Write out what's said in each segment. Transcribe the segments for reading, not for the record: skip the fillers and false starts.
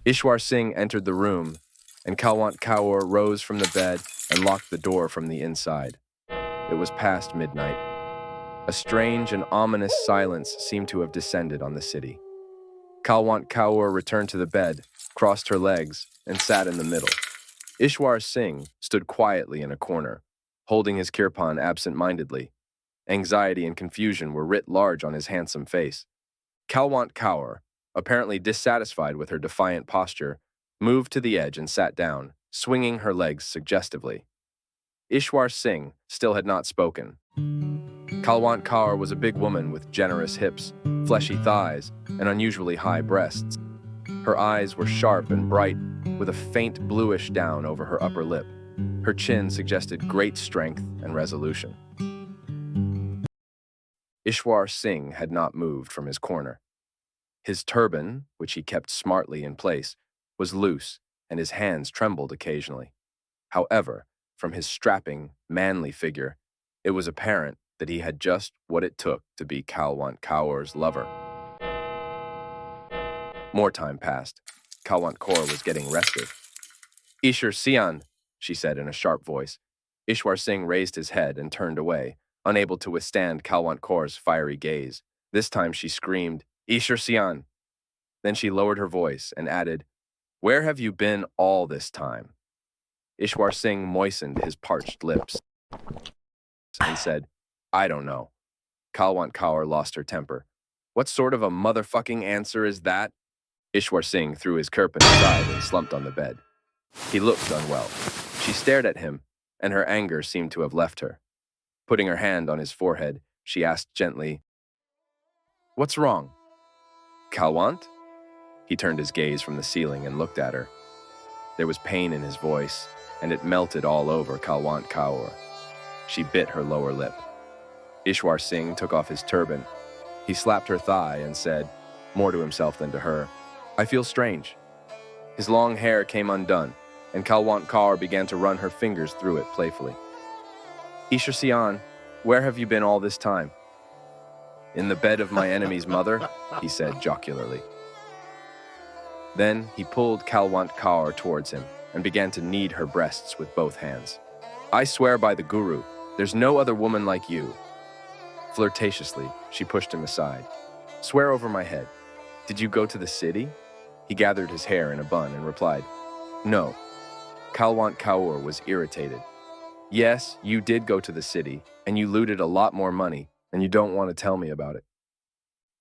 Ishar Singh entered the room, and Kulwant Kaur rose from the bed and locked the door from the inside. It was past midnight. A strange and ominous silence seemed to have descended on the city. Kulwant Kaur returned to the bed, crossed her legs, and sat in the middle. Ishar Singh stood quietly in a corner, holding his kirpan absent-mindedly. Anxiety and confusion were writ large on his handsome face. Kulwant Kaur, apparently dissatisfied with her defiant posture, moved to the edge and sat down, swinging her legs suggestively. Ishar Singh still had not spoken. Kulwant Kaur was a big woman with generous hips, fleshy thighs, and unusually high breasts. Her eyes were sharp and bright, with a faint bluish down over her upper lip. Her chin suggested great strength and resolution. Ishar Singh had not moved from his corner. His turban, which he kept smartly in place, was loose, and his hands trembled occasionally. However, from his strapping, manly figure, it was apparent that he had just what it took to be Kulwant Kaur's lover. More time passed. Kulwant Kaur was getting restive. "Ishar Singh," she said in a sharp voice. Ishar Singh raised his head and turned away, unable to withstand Kulwant Kaur's fiery gaze. This time she screamed, "Ishar Singh." Then she lowered her voice and added, "Where have you been all this time?" Ishar Singh moistened his parched lips and said, "I don't know." Kulwant Kaur lost her temper. "What sort of a motherfucking answer is that?" Ishar Singh threw his kirpan aside and slumped on the bed. He looked unwell. She stared at him, and her anger seemed to have left her. Putting her hand on his forehead, she asked gently, "What's wrong?" "Kulwant?" He turned his gaze from the ceiling and looked at her. There was pain in his voice, and it melted all over Kulwant Kaur. She bit her lower lip. Ishar Singh took off his turban. He slapped her thigh and said, more to himself than to her, "I feel strange." His long hair came undone, and Kulwant Kaur began to run her fingers through it playfully. "Ishar Singh, where have you been all this time?" "In the bed of my enemy's mother," he said jocularly. Then he pulled Kulwant Kaur towards him and began to knead her breasts with both hands. "I swear by the Guru, there's no other woman like you." Flirtatiously, she pushed him aside. "Swear over my head. Did you go to the city?" He gathered his hair in a bun and replied, "No." Kulwant Kaur was irritated. "Yes, you did go to the city, and you looted a lot more money, and you don't want to tell me about it."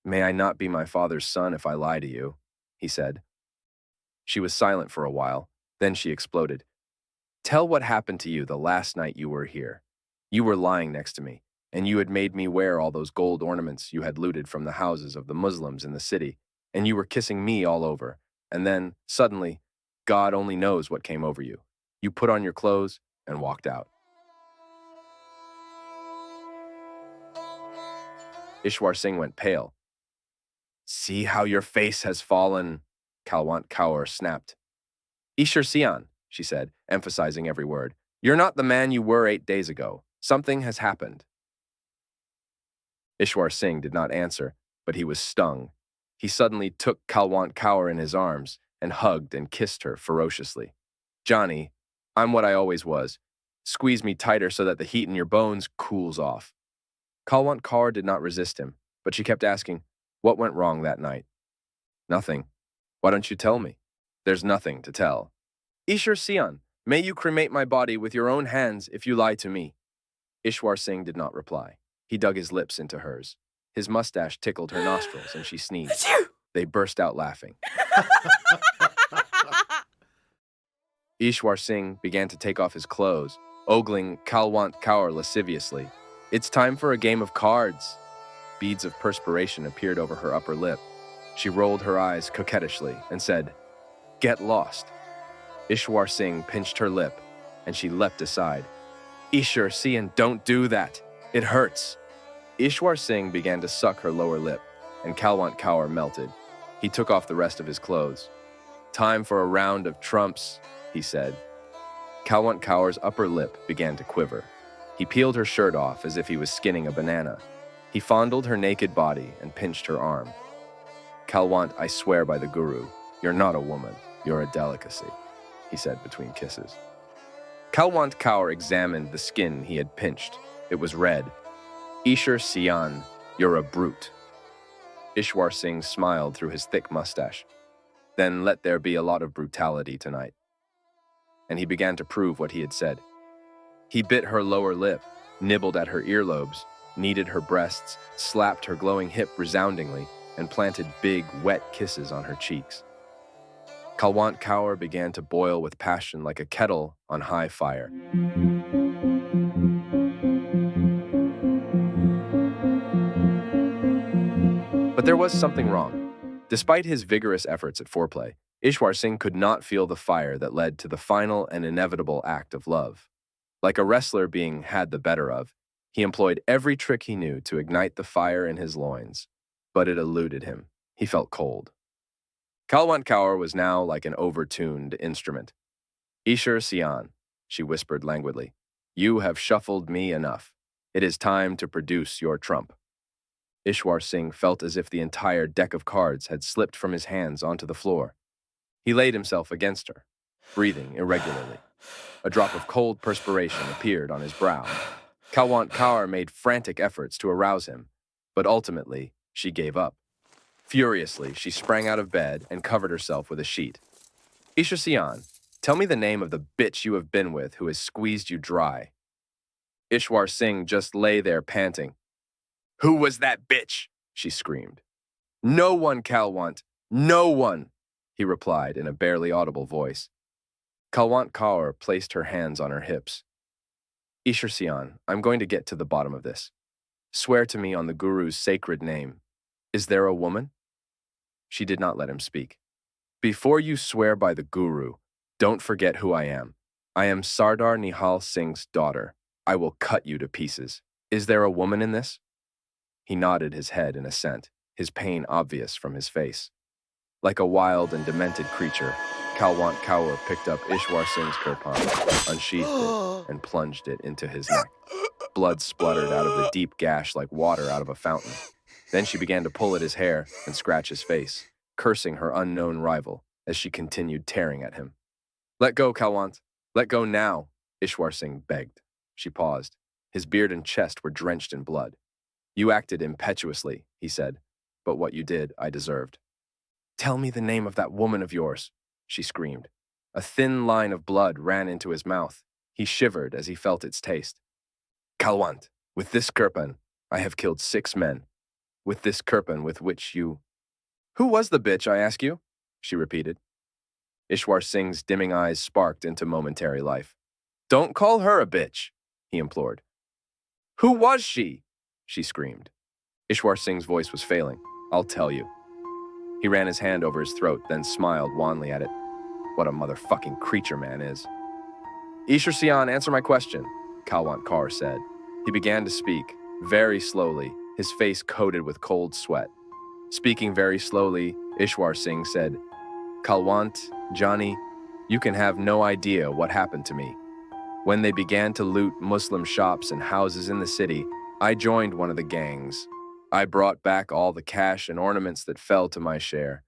"May I not be my father's son if I lie to you," he said. She was silent for a while, then she exploded. "Tell what happened to you the last night you were here. You were lying next to me, and you had made me wear all those gold ornaments you had looted from the houses of the Muslims in the city, and you were kissing me all over, and then, suddenly, God only knows what came over you. You put on your clothes and walked out." Ishar Singh went pale. "See how your face has fallen," Kulwant Kaur snapped. "Ishar Singh," she said, emphasizing every word, "you're not the man you were 8 days ago. Something has happened." Ishar Singh did not answer, but he was stung. He suddenly took Kulwant Kaur in his arms and hugged and kissed her ferociously. "Johnny, I'm what I always was. Squeeze me tighter so that the heat in your bones cools off." Kulwant Kaur did not resist him, but she kept asking, "What went wrong that night?" "Nothing. Why don't you tell me?" "There's nothing to tell." "Ishar Singh, may you cremate my body with your own hands if you lie to me." Ishar Singh did not reply. He dug his lips into hers. His mustache tickled her nostrils, and she sneezed. They burst out laughing. Ishar Singh began to take off his clothes, ogling Kulwant Kaur lasciviously. "It's time for a game of cards." Beads of perspiration appeared over her upper lip. She rolled her eyes coquettishly and said, "Get lost." Ishar Singh pinched her lip, and she leapt aside. "Ishar Singh, don't do that. It hurts." Ishar Singh began to suck her lower lip, and Kulwant Kaur melted. He took off the rest of his clothes. "Time for a round of trumps," he said. Kulwant Kaur's upper lip began to quiver. He peeled her shirt off as if he was skinning a banana. He fondled her naked body and pinched her arm. "Kulwant, I swear by the Guru, you're not a woman. You're a delicacy, he said between kisses. Kulwant Kaur examined the skin he had pinched. It was red. Ishar Singh, you're a brute. Ishar Singh smiled through his thick mustache. Then let there be a lot of brutality tonight. And he began to prove what he had said. He bit her lower lip, nibbled at her earlobes, kneaded her breasts, slapped her glowing hip resoundingly, and planted big, wet kisses on her cheeks. Kulwant Kaur began to boil with passion like a kettle on high fire. But there was something wrong. Despite his vigorous efforts at foreplay, Ishar Singh could not feel the fire that led to the final and inevitable act of love. Like a wrestler being had the better of, he employed every trick he knew to ignite the fire in his loins, but it eluded him. He felt cold. Kulwant Kaur was now like an overtuned instrument. Ishar Singh, she whispered languidly, you have shuffled me enough. It is time to produce your trump. Ishar Singh felt as if the entire deck of cards had slipped from his hands onto the floor. He laid himself against her, breathing irregularly. A drop of cold perspiration appeared on his brow. Kulwant Kaur made frantic efforts to arouse him, but ultimately she gave up. Furiously, she sprang out of bed and covered herself with a sheet. Ishar Singh, tell me the name of the bitch you have been with who has squeezed you dry. Ishar Singh just lay there panting. Who was that bitch? She screamed. No one, Kulwant. No one, he replied in a barely audible voice. Kulwant Kaur placed her hands on her hips. Ishar Singh, I'm going to get to the bottom of this. Swear to me on the Guru's sacred name. Is there a woman? She did not let him speak. Before you swear by the Guru, don't forget who I am. I am Sardar Nihal Singh's daughter. I will cut you to pieces. Is there a woman in this? He nodded his head in assent, his pain obvious from his face. Like a wild and demented creature, Kulwant Kaur picked up Ishar Singh's kirpan, unsheathed it, and plunged it into his neck. Blood spluttered out of the deep gash like water out of a fountain. Then she began to pull at his hair and scratch his face, cursing her unknown rival as she continued tearing at him. Let go, Kulwant. Let go now, Ishar Singh begged. She paused. His beard and chest were drenched in blood. You acted impetuously, he said, but what you did, I deserved. Tell me the name of that woman of yours, she screamed. A thin line of blood ran into his mouth. He shivered as he felt its taste. Kulwant, with this kirpan, I have killed 6 men. With this kirpan with which you... Who was the bitch, I ask you? She repeated. Ishar Singh's dimming eyes sparked into momentary life. Don't call her a bitch, he implored. Who was she? She screamed. Ishar Singh's voice was failing. I'll tell you. He ran his hand over his throat, then smiled wanly at it. What a motherfucking creature man is. Ishar Singh, answer my question, Kulwant Kaur said. He began to speak, very slowly, his face coated with cold sweat. Speaking very slowly, Ishar Singh said, Kulwant, Johnny, you can have no idea what happened to me. When they began to loot Muslim shops and houses in the city, I joined one of the gangs. I brought back all the cash and ornaments that fell to my share.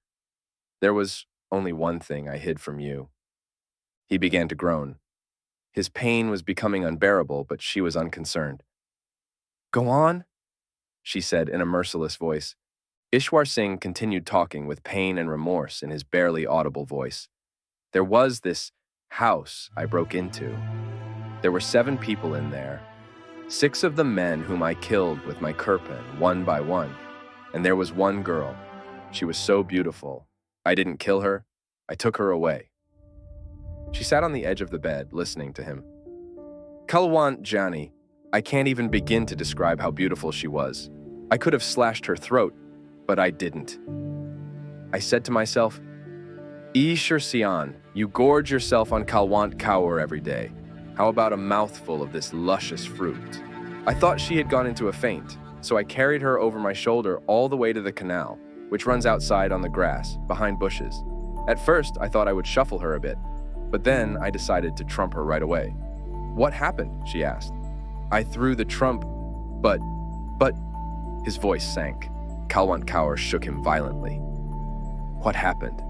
There was only one thing I hid from you. He began to groan. His pain was becoming unbearable, but she was unconcerned. Go on, she said in a merciless voice. Ishar Singh continued talking with pain and remorse in his barely audible voice. There was this house I broke into. There were 7 people in there. 6 of the men whom I killed with my kirpan, one by one. And there was one girl. She was so beautiful. I didn't kill her. I took her away. She sat on the edge of the bed, listening to him. Kulwant Johnny, I can't even begin to describe how beautiful she was. I could have slashed her throat, but I didn't. I said to myself, Ishar Singh, you gorge yourself on Kulwant Kaur every day. How about a mouthful of this luscious fruit? I thought she had gone into a faint, so I carried her over my shoulder all the way to the canal, which runs outside on the grass, behind bushes. At first, I thought I would shuffle her a bit, but then I decided to trump her right away. What happened? She asked. I threw the trump, but... His voice sank. Kulwant Kaur shook him violently. What happened?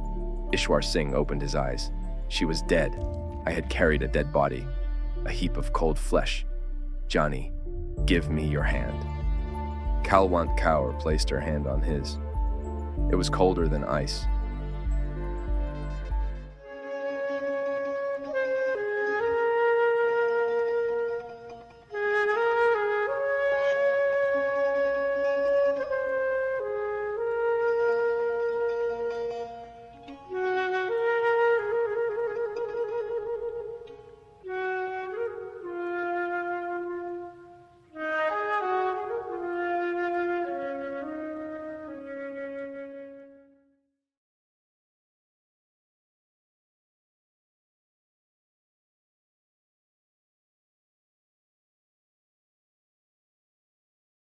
Ishwar Singh opened his eyes. She was dead. I had carried a dead body, a heap of cold flesh. Johnny, give me your hand. Kulwant Kaur placed her hand on his. It was colder than ice.